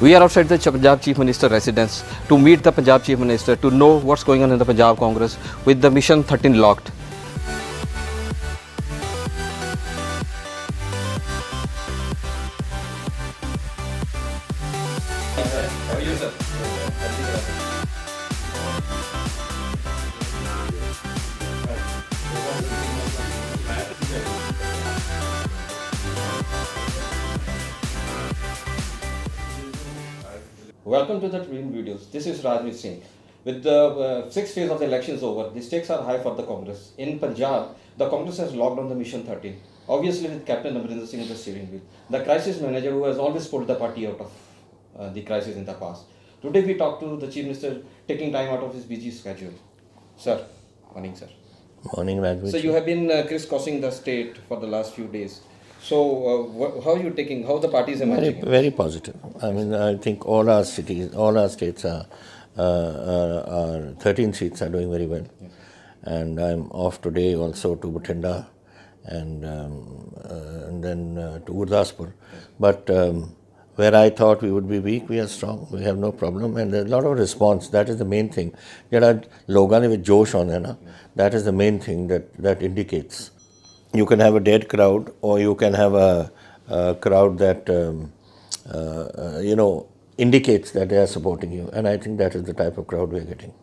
We are outside the Punjab Chief Minister residence to meet the Punjab Chief Minister to know what's going on in the Punjab Congress with the Mission 13 locked. Welcome to the Tribune videos. This is Rajneet Singh. With the sixth phase of the elections over, the stakes are high for the Congress. In Punjab, the Congress has locked on the Mission 13, obviously with Capt. Amarinder Singh at the steering wheel, the crisis manager who has always pulled the party out of the crisis in the past. Today we talk to the Chief Minister taking time out of his busy schedule. Sir, morning sir. Morning, Rajneet. So you have been crisscrossing the state for the last few days. So how are you taking, how the party is emerging? Very positive. I mean, I think all our cities, all our states are 13 seats are doing very well. Yeah. And I'm off today also to Bathinda and then to Gurdaspur. Yeah. But where I thought we would be weak, we are strong. We have no problem, and there's a lot of response. That is the main thing. Jehda logan de vich josh aunda hai na, that is the main thing that indicates. You can have a dead crowd, or you can have a crowd that indicates that they are supporting you, and I think that is the type of crowd we are getting.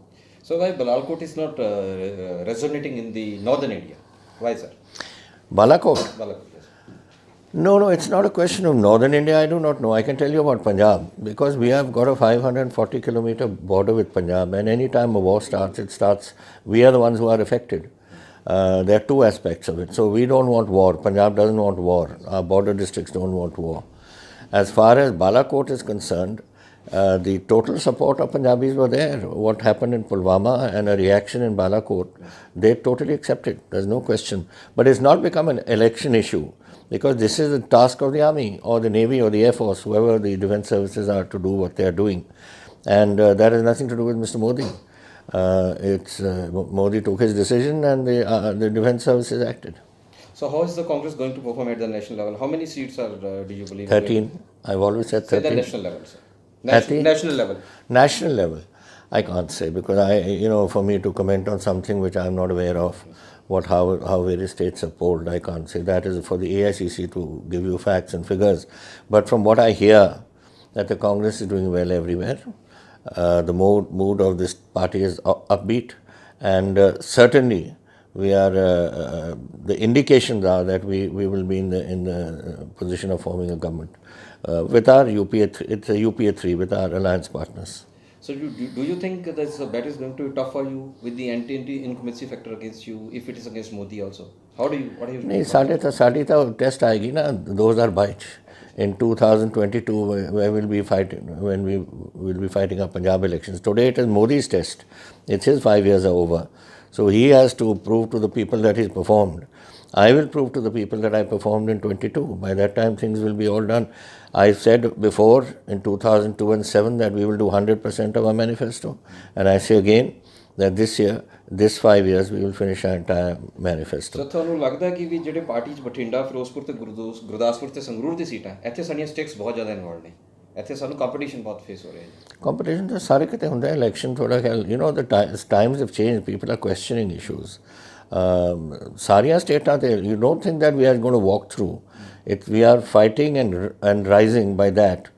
So why Balalkot is not resonating in the northern India? Why, sir? Balakot? Balakot, yes. No, it's not a question of northern India. I do not know. I can tell you about Punjab, because we have got a 540-kilometer border with Punjab, and any time a war starts, we are the ones who are affected. There are two aspects of it. So we don't want war. Punjab doesn't want war. Our border districts don't want war. As far as Balakot is concerned, the total support of Punjabis were there. What happened in Pulwama and a reaction in Balakot, they totally accepted. There's no question. But it's not become an election issue, because this is the task of the army or the navy or the air force, whoever the defense services are, to do what they are doing. And that has nothing to do with Mr. Modi. Modi took his decision, and the defense services acted. So how is the Congress going to perform at the national level? How many seats are, do you believe? 13. I've always said 13. Say the national level, sir. National level. National level. I can't say, because for me to comment on something which I'm not aware of, how various states are polled, I can't say. That is for the AICC to give you facts and figures. But from what I hear, that the Congress is doing well everywhere. The mood of this party is upbeat, and certainly we are. The indications are that we will be in the position of forming a government with our UPA. It's a UPA 3 with our alliance partners. So do you think that the battle is going to be tough for you with the anti-incumbency factor against you, if it is against Modi also? What are you? नहीं, साड़ी तो test आएगी ना, 2022. In 2022, when we will be fighting our Punjab elections. Today it is Modi's test. It's his 5 years are over. So he has to prove to the people that he's performed. I will prove to the people that I performed in 22. By that time, things will be all done. I said before, in 2002 and 7, that we will do 100% of our manifesto. And I say again, that this year, this 5 years, we will finish our entire manifesto. So, ਤੁਹਾਨੂੰ ਲੱਗਦਾ ਕਿ ਵੀ ਜਿਹੜੇ party 'ਚ ਬਠਿੰਡਾ, ਫਿਰੋਜ਼ਪੁਰ ਤੇ ਗੁਰਦਾਸਪੁਰ ਤੇ ਸੰਗਰੂਰ ਦੀ ਸੀਟਾਂ, ਇੱਥੇ ਸਾਡੀਆਂ ਸਟੇਕਸ ਬਹੁਤ ਜ਼ਿਆਦਾ ਇਨਵੋਲਵ ਨੇ, ਇੱਥੇ ਸਾਨੂੰ ਕੰਪੀਟੀਸ਼ਨ ਬਹੁਤ ਫੇਸ ਹੋ ਰਿਹਾ ਹੈ? ਕੰਪੀਟੀਸ਼ਨ ਤਾਂ ਸਾਰੇ ਕਿਤੇ ਹੁੰਦਾ ਹੈ. ਇਲੈਕਸ਼ਨ ਥੋੜਾ ਖਿਆਲ, the times have changed. People are questioning issues. ਸਾਰੀਆਂ ਸਟੇਟਾਂ ਤੇ, you don't think that we are going to walk through. We are fighting and rising by that.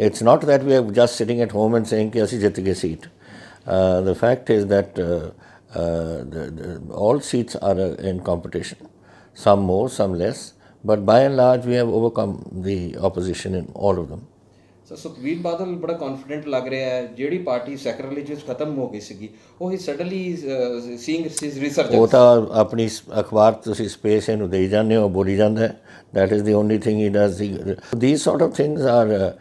It's not that we are just sitting at home and saying ਕਿ ਅਸੀਂ ਜਿੱਤ ਗਏ seat. The fact is that all seats are in competition, some more, some less, but by and large we have overcome the opposition in all of them. So Sukhbir Badal ਬੜਾ confident ਲੱਗ ਰਿਹਾ ਹੈ, ਜਿਹੜੀ party ਸੈਕਰਲੀ ਵਿੱਚ ਖਤਮ ਹੋ ਗਈ ਸੀਗੀ, ਉਹ ਹੀ ਸਡਨਲੀ ਸੀਇੰਗ ਹਿਸ ਰਿਸਰਜੈਂਸ. ਉਹ ਤਾਂ ਆਪਣੀ ਅਖਬਾਰ ਤੁਸੀਂ ਸਪੇਸ ਇਹਨੂੰ ਦੇਈ ਜਾਂਦੇ ਹੋ, ਬੋਲੀ ਜਾਂਦਾ ਹੈ. That is the only thing he does. These sort of things are,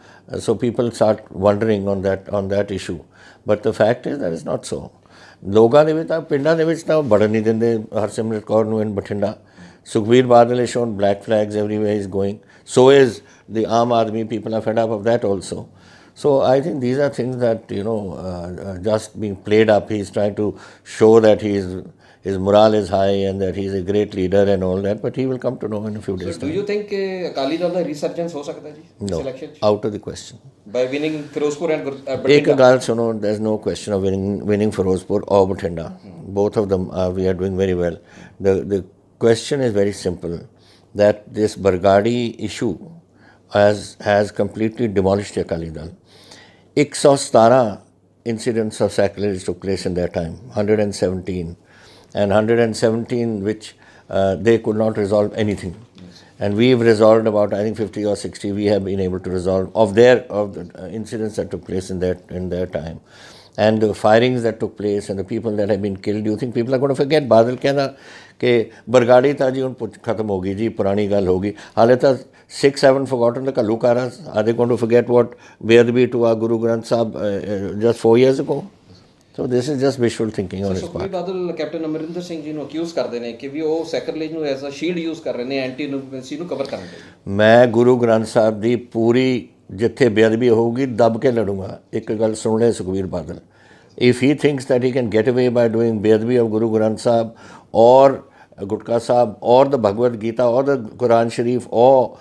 so people start wondering on that issue. But the fact is that is not so. ਲੋਕਾਂ ਦੇ ਵਿੱਚ ਤਾਂ, ਪਿੰਡਾਂ ਦੇ ਵਿੱਚ ਤਾਂ ਵੜਨ ਨਹੀਂ ਦਿੰਦੇ ਹਰਸਿਮਰਤ ਕੌਰ ਨੂੰ in Bathinda. Sukhbir Badal has shown black flags everywhere he's going. So is the Aam Aadmi. People are fed up of that also. So I think these are things that, just being played up. He's trying to show that his morale is high and that he's a great leader and all that, but he will come to know in a few days' So, do time. you think Akali Dal the resurgence ਹੋ ਸਕਦਾ ਜੀ ਇਸ No, election 'ਚ? out of the question. By winning Firozpur and एक Batinda? ਗੱਲ सुनो, there's no question of winning Firozpur or Bathinda. Both of them we are doing very well. The question is very simple, that this Bargadi issue has completely demolished Akali Dal. 117 incidents of sacrilege took place in that time, 117, and 117 which they could not resolve anything. And we've resolved about, I think, 50 or 60 we have been able to resolve of the incidents that took place in their time. And the firings that took place and the people that have been killed, do you think people are going to forget? Badal कहना कि बरगाड़ी था जी, उन खत्म होगी जी, पुरानी गल होगी. हाले तो 6-7 forgotten the Kalukaras. Are they going to forget what Vedbi to our Guru Granth Sahib just 4 years ago? So this is just wishful thinking on his part. Badal captain Amarinder Singh ji ਨੂੰ ਅਕਿਊਜ਼ ਕਰਦੇ ਨੇ ਕਿ ਵੀ ਉਹ ਸੈਕਰਲੇਜ ਨੂੰ ਐਜ਼ ਅ ਸ਼ੀਲਡ ਯੂਜ਼ ਕਰ ਰਹੇ ਨੇ anti incumbency ਨੂੰ ਕਵਰ ਕਰਨ ਲਈ. ਮੈਂ ਗੁਰੂ ਗ੍ਰੰਥ ਸਾਹਿਬ ਦੀ ਪੂਰੀ ਜਿੱਥੇ ਬੇਅਦਬੀ ਹੋਊਗੀ ਦੱਬ ਕੇ ਲੜੂੰਗਾ. ਇੱਕ ਗੱਲ ਸੁਣ ਲੈ Sukhbir Badal, if he thinks that he can get away by doing bੇਅਦਬੀ of Guru Granth Sahib or Gutka Sahib or the Bhagavad Gita or the Quran Sharif or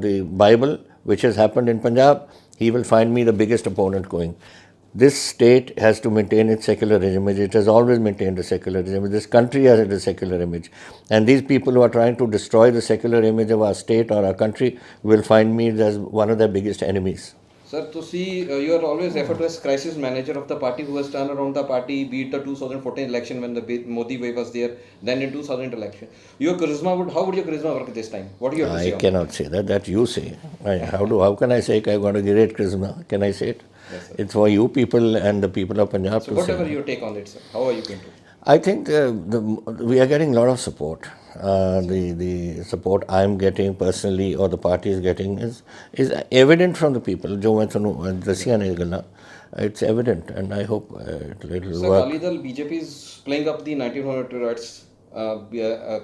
the Bible, which has happened in Punjab, he will find me the biggest opponent going. This state has to maintain its secular image. It has always maintained a secular image. This country has a secular image. And these people who are trying to destroy the secular image of our state or our country will find me as one of their biggest enemies. Sir, you are always referred to as crisis manager of the party who has turned around the party, be it the 2014 election when the Modi wave was there, then in 2000 election. Your charisma how would your charisma work this time? What do you have to say? I cannot say that. That you say. How can I say I've got a great charisma? Can I say it? Yes, sir. It's for you people and the people of Punjab so to whatever say. your take on it, sir, how are you going to? I think we are getting a lot of support. The support I'm getting personally or the party is getting is evident from the people. Jo main thanu dasiyan ne galla, it's evident, and I hope it will Sir, work. Akali Dal, BJP is playing up the 1900 rights.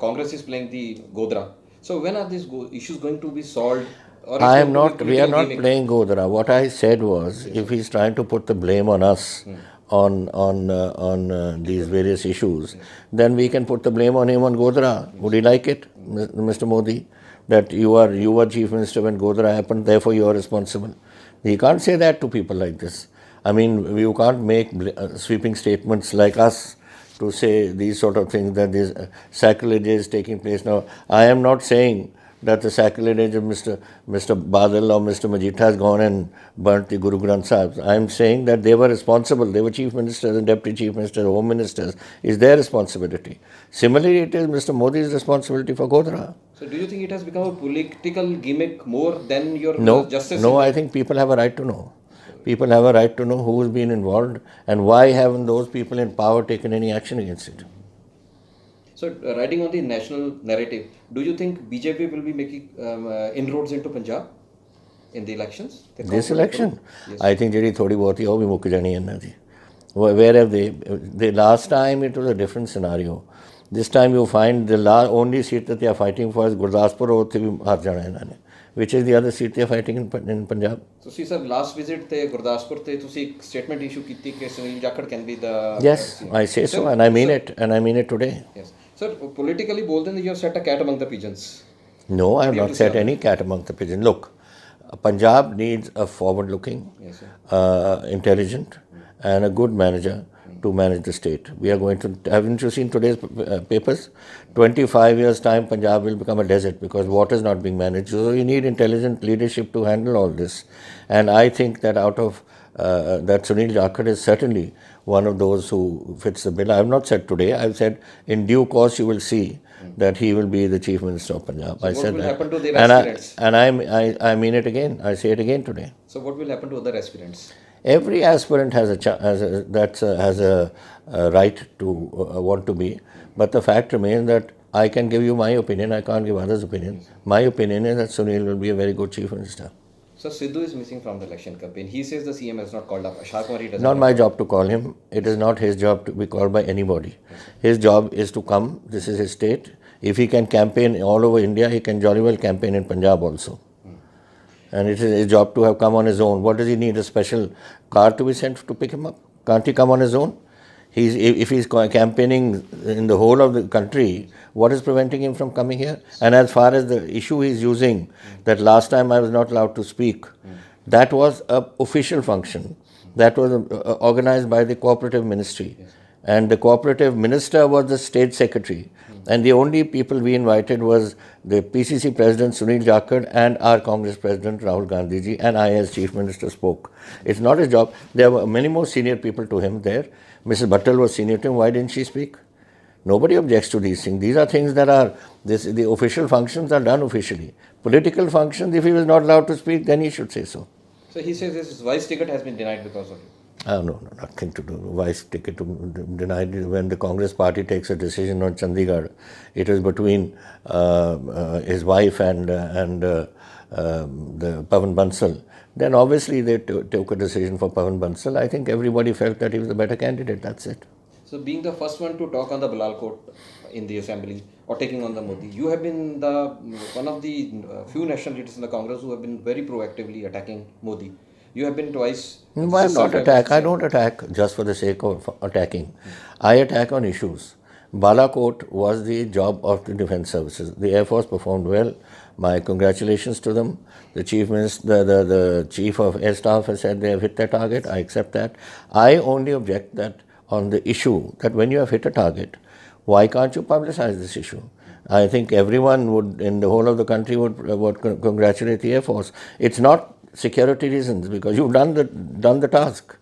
Congress is playing the Godra. So when are these issues going to be solved? Or I is am it not. going to be We are not gimmick? playing Godra. What I said was, if he's trying to put the blame on us, on these various issues, then we can put the blame on him on Godra. Would he like it, Mr. Modi, that you were chief minister when Godra happened, therefore you are responsible? He can't say that to people like this. I mean, you can't make sweeping statements like us to say these sort of things, that this sacrilege is taking place now. I am not saying that the sacrilege of Mr. Badal or Mr. Majithia has gone and burnt the Guru Granth Sahib. I am saying that they were responsible. They were chief ministers and deputy chief ministers, home ministers. It's their responsibility. Similarly, it is Mr. Modi's responsibility for Godra. So do you think it has become a political gimmick more than your justice? No, I think people have a right to know. People have a right to know who has been involved and why haven't those people in power taken any action against it. So, riding on the national narrative, do you think BJP will be making inroads into Punjab in the elections? This election? Yes. I think ਜਿਹੜੀ ਥੋੜੀ ਬਹੁਤੀ ਉਹ ਵੀ ਮੁੱਕ ਜਾਣੀ ਇਹਨਾਂ ਦੀ. Where have they last time it was a different scenario. This time you find the only seat that they are fighting for is Gurdaspur, or ਉੱਥੇ ਵੀ ਹਾਰ ਜਾਣਾ ਇਹਨਾਂ ਨੇ. Which is the other seat they are fighting in Punjab? So, see, sir, last visit te Gurdaspur te ਤੁਸੀਂ ਇੱਕ statement issue ਕੀਤੀ ਕਿ Sunil Jakhar can be the Yes, I say so, and I mean it, and I mean it today. Yes. Sir, politically ਬੋਲਦੇ ਨੇ you have set a cat among the pigeons. No, I have not set any cat among the pigeons. Look, Punjab needs a forward-looking, Yes, intelligent, and a good manager to manage the state. We are going to, haven't you seen today's papers? 25 years time Punjab will become a desert because water is not being managed. So you need intelligent leadership to handle all this. And I think that out of that Sunil Jakhar is certainly one of those who fits the bill. I have not said today. I have said in due course you will see that he will be the chief minister of Punjab. So I what said will that. happen to the aspirants? I mean it again. I say it again today. So what will happen to other aspirants? Every aspirant has a right to want to be, but the fact remains that I can give you my opinion. I can't give others' opinions. My opinion is that Sunil will be a very good chief minister. So Sidhu is missing from the election campaign. He says the CM has not called up. Ashar Kumar doesn't. Not my job to call him. It is not his job to be called by anybody. His job is to come. This is his state. If he can campaign all over India, he can jolly well campaign in Punjab also. And it is his job to have come on his own. What does he need? A special car to be sent to pick him up? Can't he come on his own? If he's campaigning in the whole of the country, what is preventing him from coming here? And as far as the issue he's using, that last time I was not allowed to speak, that was an official function. That was organized by the cooperative ministry. And the cooperative minister was the state secretary. And the only people we invited was the PCC president Sunil Jakhar and our Congress president Rahul Gandhi ji, and I as chief minister spoke. It's not his job. There were many more senior people to him there. Mrs. Bhattal was senior to him. Why didn't she speak? Nobody objects to these things. These are things that are, the official functions are done officially. Political functions, if he was not allowed to speak, then he should say so. So he says his vice ticket has been denied because of it. No, nothing to do. Vice ticket denied. When the Congress party takes a decision on Chandigarh, it is between his wife and the Pavan Bansal. Then obviously they took a decision for Pavan Bansal. I think everybody felt that he was a better candidate. That's it. So being the first one to talk on the Bilal court in the assembly or taking on the Modi, you have been one of the few national leaders in the Congress who have been very proactively attacking Modi. You have been twice. No, I am not attack. I don't attack just for the sake of attacking. I attack on issues. Balakot was the job of the defense services. The Air Force performed well. My congratulations to them. The chief minister, the chief of air staff has said they have hit their target. I accept that. I only object that on the issue that when you have hit a target, why can't you publicize this issue? I think everyone would, in the whole of the country, would congratulate the Air Force. It's not security reasons, because you've done the task.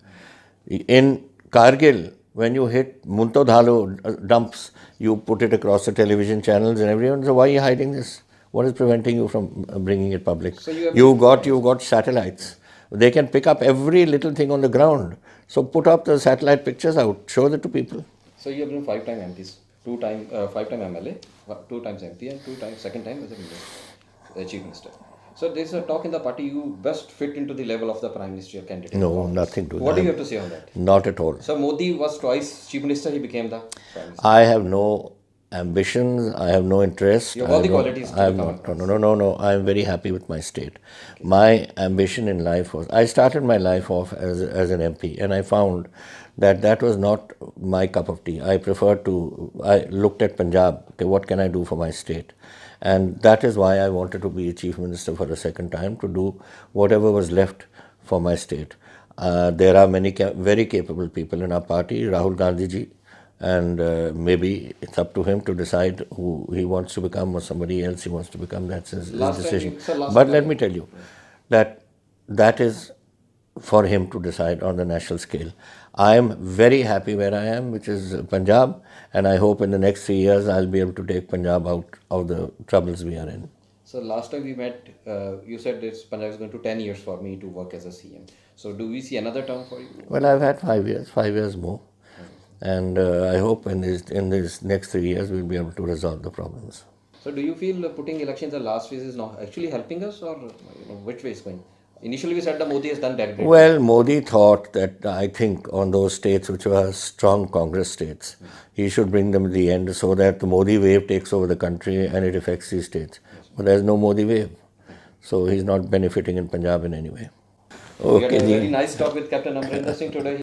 In Kargil, when you hit Muntodhalo dumps, you put it across the television channels and everyone. So why are you hiding this? What is preventing you from bringing it public? So you've got satellites. They can pick up every little thing on the ground. So put up the satellite pictures out. Show that to people. So you have been 5-time MPs, 5-time MLA, 2 times MP, and second time as a chief minister. So there's a talk in the party you best fit into the level of the prime ministerial candidate. No, nothing to do. What do you have to say on that? Not at all. So Modi was twice chief minister, he became the prime minister. I have no ambitions, I have no interest. You have all the qualities. I have not. No. I am very happy with my state. Okay. My ambition in life was, I started my life off as an MP, and I found that was not my cup of tea. I looked at Punjab, okay, what can I do for my state? And that is why I wanted to be a chief minister for a second time, to do whatever was left for my state. There are many very capable people in our party, Rahul Gandhi ji, and maybe it's up to him to decide who he wants to become or somebody else he wants to become. That's his decision. But let me tell you that is for him to decide on the national scale. I am very happy where I am, which is Punjab, and I hope in the next 3 years I'll be able to take Punjab out of the troubles we are in. So last time we met, you said Punjab is going to 10 years for me to work as a CM. So do we see another term for you? Well, I've had 5 years more. And I hope in these next 3 years we'll be able to resolve the problems. So do you feel putting elections in the last phase is now actually helping us, or which way is going? Initially we said that Modi has done that great. Well, Modi thought that, I think, on those states which were strong Congress states, he should bring them to the end so that the Modi wave takes over the country and it affects these states. But there's no Modi wave. So he's not benefiting in Punjab in any way. Okay. We had a very nice talk with Captain Amarinder Singh today.